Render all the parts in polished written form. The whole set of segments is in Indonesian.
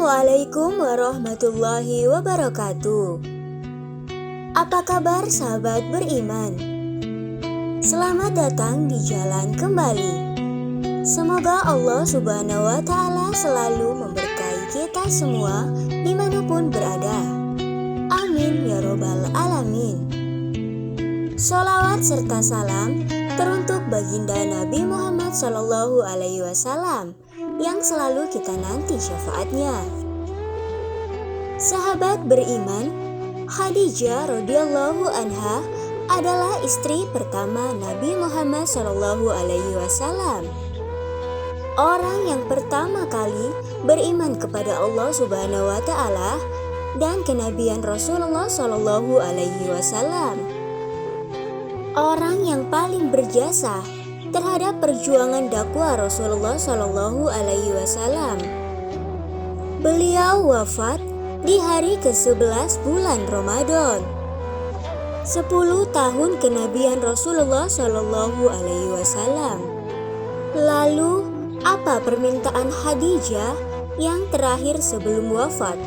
Assalamualaikum warahmatullahi wabarakatuh. Apa kabar sahabat beriman? Selamat datang di jalan kembali. Semoga Allah Subhanahu wa Ta'ala selalu memberkahi kita semua dimanapun berada. Amin ya robbal alamin. Sholawat serta salam teruntuk baginda Nabi Muhammad SAW yang selalu kita nanti syafaatnya. Sahabat beriman, Khadijah radhiyallahu anha adalah istri pertama Nabi Muhammad SAW. Orang yang pertama kali beriman kepada Allah Subhanahu wa Ta'ala dan kenabian Rasulullah SAW. Orang yang paling berjasa terhadap perjuangan dakwah Rasulullah SAW. Beliau wafat di hari ke-11 bulan Ramadan. 10 tahun kenabian Rasulullah SAW. Lalu, apa permintaan Khadijah yang terakhir sebelum wafat?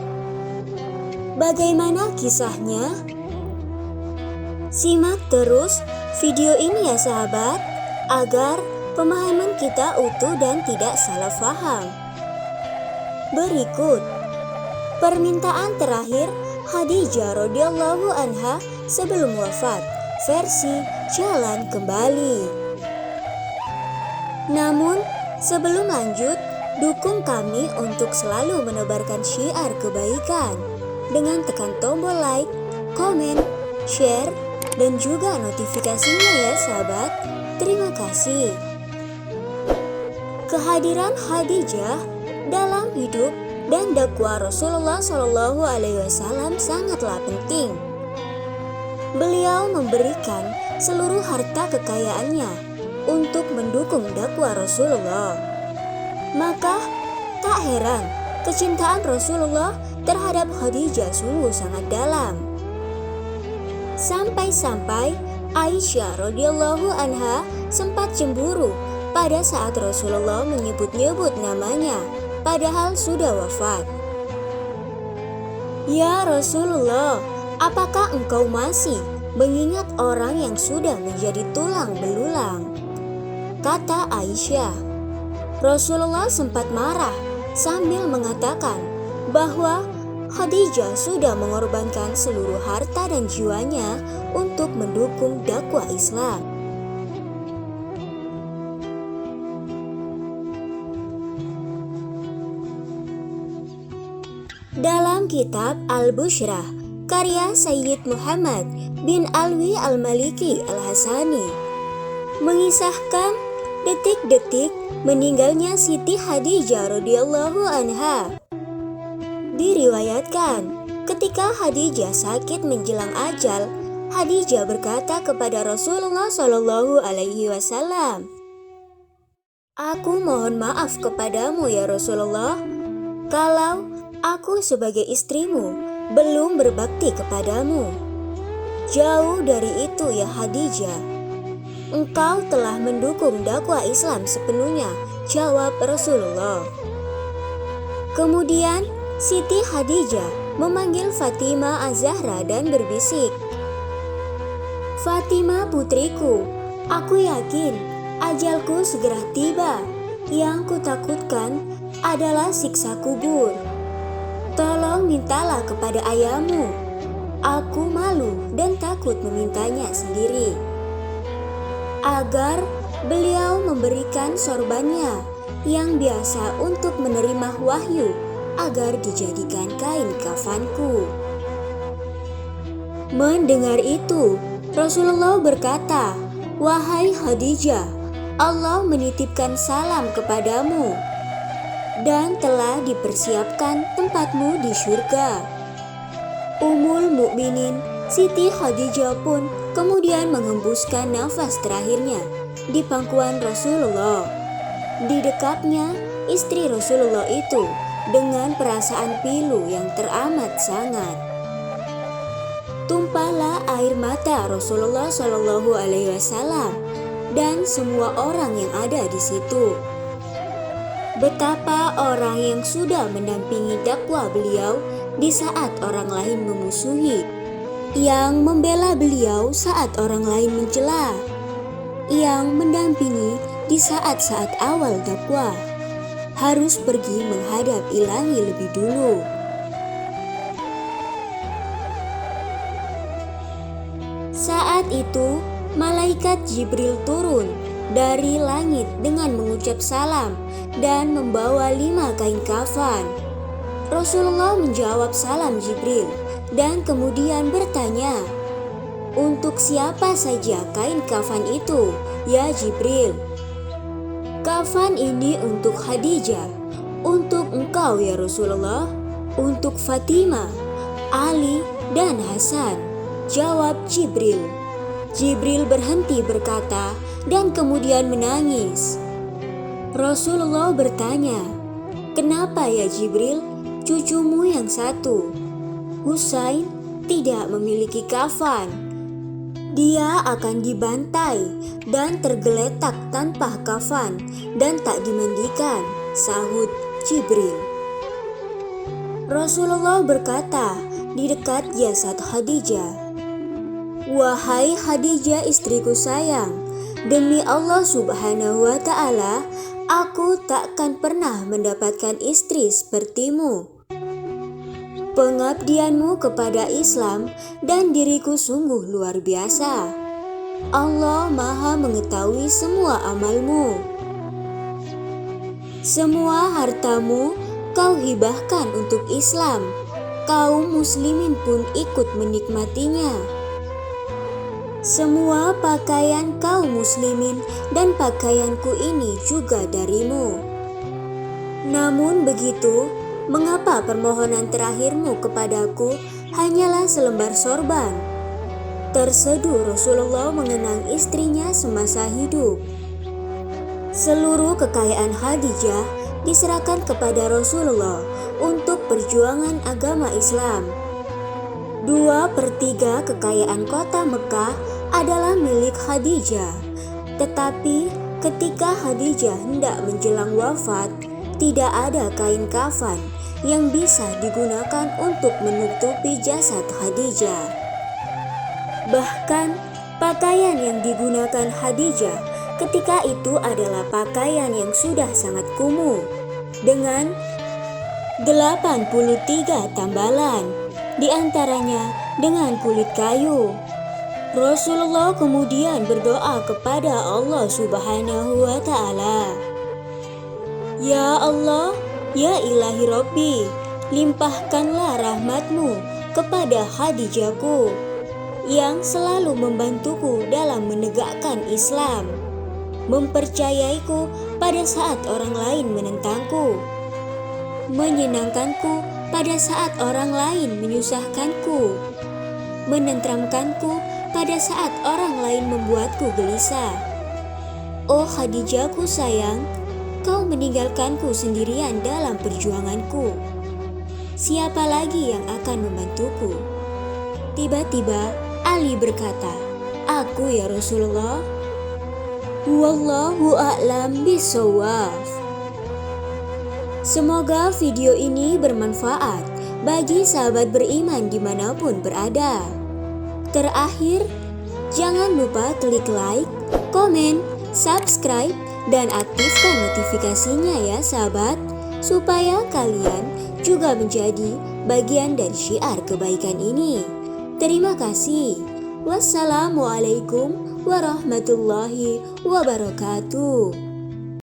Bagaimana kisahnya? Simak terus video ini ya sahabat, agar pemahaman kita utuh dan tidak salah faham. Berikut permintaan terakhir Khadijah radhiyallahu anha sebelum wafat, versi Jalan Kembali. Namun, sebelum lanjut, dukung kami untuk selalu menebarkan syiar kebaikan dengan tekan tombol like, komen, share, dan juga notifikasinya ya sahabat. Terima kasih. Kehadiran Khadijah dalam hidup dan dakwah Rasulullah SAW sangatlah penting. Beliau memberikan seluruh harta kekayaannya untuk mendukung dakwah Rasulullah. Maka tak heran kecintaan Rasulullah terhadap Khadijah sungguh sangat dalam. Sampai-sampai Aisyah radhiyallahu anha sempat cemburu pada saat Rasulullah menyebut-nyebut namanya, padahal sudah wafat. Ya Rasulullah, apakah engkau masih mengingat orang yang sudah menjadi tulang belulang? Kata Aisyah. Rasulullah sempat marah sambil mengatakan bahwa Khadijah sudah mengorbankan seluruh harta dan jiwanya untuk mendukung dakwah Islam. Dalam kitab Al-Bushrah, karya Sayyid Muhammad bin Alwi Al-Maliki Al-Hasani, mengisahkan detik-detik meninggalnya Siti Khadijah radhiyallahu anha. Diriwayatkan, ketika Khadijah sakit menjelang ajal, Khadijah berkata kepada Rasulullah SAW, "Aku mohon maaf kepadamu ya Rasulullah, kalau aku sebagai istrimu belum berbakti kepadamu." "Jauh dari itu ya Khadijah, engkau telah mendukung dakwah Islam sepenuhnya," jawab Rasulullah. Kemudian Siti Khadijah memanggil Fatimah Az-Zahra dan berbisik, "Fatimah putriku, aku yakin ajalku segera tiba. Yang kutakutkan adalah siksa kubur. Tolong mintalah kepada ayahmu. Aku malu dan takut memintanya sendiri." Agar beliau memberikan sorbannya yang biasa untuk menerima wahyu agar dijadikan kain kafanku. Mendengar itu, Rasulullah berkata, "Wahai Khadijah, Allah menitipkan salam kepadamu dan telah dipersiapkan tempatmu di surga." Ummul Mukminin Siti Khadijah pun kemudian menghembuskan nafas terakhirnya di pangkuan Rasulullah. Didekapnya istri Rasulullah itu dengan perasaan pilu yang teramat sangat. Tumpahlah air mata Rasulullah SAW dan semua orang yang ada di situ. betapa orang yang sudah mendampingi dakwah beliau di saat orang lain memusuhi, yang membela beliau saat orang lain mencela, yang mendampingi di saat-saat awal dakwah, harus pergi menghadap Ilahi lebih dulu. Saat itu, malaikat Jibril turun dari langit dengan mengucap salam dan membawa 5 kain kafan. Rasulullah menjawab salam Jibril dan kemudian bertanya, "Untuk siapa saja kain kafan itu, ya Jibril?" "Kafan ini untuk Khadijah, untuk engkau ya Rasulullah, untuk Fatimah, Ali, dan Hasan," jawab Jibril. Jibril berhenti berkata dan kemudian menangis. Rasulullah bertanya, "Kenapa ya Jibril, cucumu yang satu, Husain, tidak memiliki kafan? Dia akan dibantai dan tergeletak tanpa kafan dan tak dimandikan," sahut Jibril. Rasulullah berkata di dekat jasad Khadijah, "Wahai Khadijah istriku sayang, demi Allah Subhanahu wa Ta'ala, aku takkan pernah mendapatkan istri sepertimu. Pengabdianmu kepada Islam dan diriku sungguh luar biasa. Allah Maha mengetahui semua amalmu. Semua hartamu kau hibahkan untuk Islam, kaum muslimin pun ikut menikmatinya. Semua pakaian kaum muslimin dan pakaianku ini juga darimu. Namun begitu, mengapa permohonan terakhirmu kepadaku hanyalah selembar sorban?" Terseduh Rasulullah mengenang istrinya semasa hidup. Seluruh kekayaan Khadijah diserahkan kepada Rasulullah untuk perjuangan agama Islam. 2/3 kekayaan kota Mekah adalah milik Khadijah. Tetapi ketika Khadijah hendak menjelang wafat, tidak ada kain kafan yang bisa digunakan untuk menutupi jasad Khadijah. Bahkan pakaian yang digunakan Khadijah ketika itu adalah pakaian yang sudah sangat kumuh dengan 83 tambalan, di antaranya dengan kulit kayu. Rasulullah kemudian berdoa kepada Allah Subhanahu wa Ta'ala, "Ya Allah, ya Ilahi Rabbi, limpahkanlah rahmatmu kepada Khadijahku yang selalu membantuku dalam menegakkan Islam, mempercayaiku pada saat orang lain menentangku, menyenangkanku pada saat orang lain menyusahkanku, menenteramkanku pada saat orang lain membuatku gelisah. Oh Khadijahku sayang, kau meninggalkanku sendirian dalam perjuanganku. Siapa lagi yang akan membantuku?" Tiba-tiba Ali berkata, "Aku ya Rasulullah." Wallahu a'lam bishawab. Semoga video ini bermanfaat bagi sahabat beriman dimanapun berada. Terakhir, jangan lupa klik like, komen, subscribe, dan aktifkan notifikasinya ya sahabat, supaya kalian juga menjadi bagian dari syiar kebaikan ini. Terima kasih. Wassalamualaikum warahmatullahi wabarakatuh.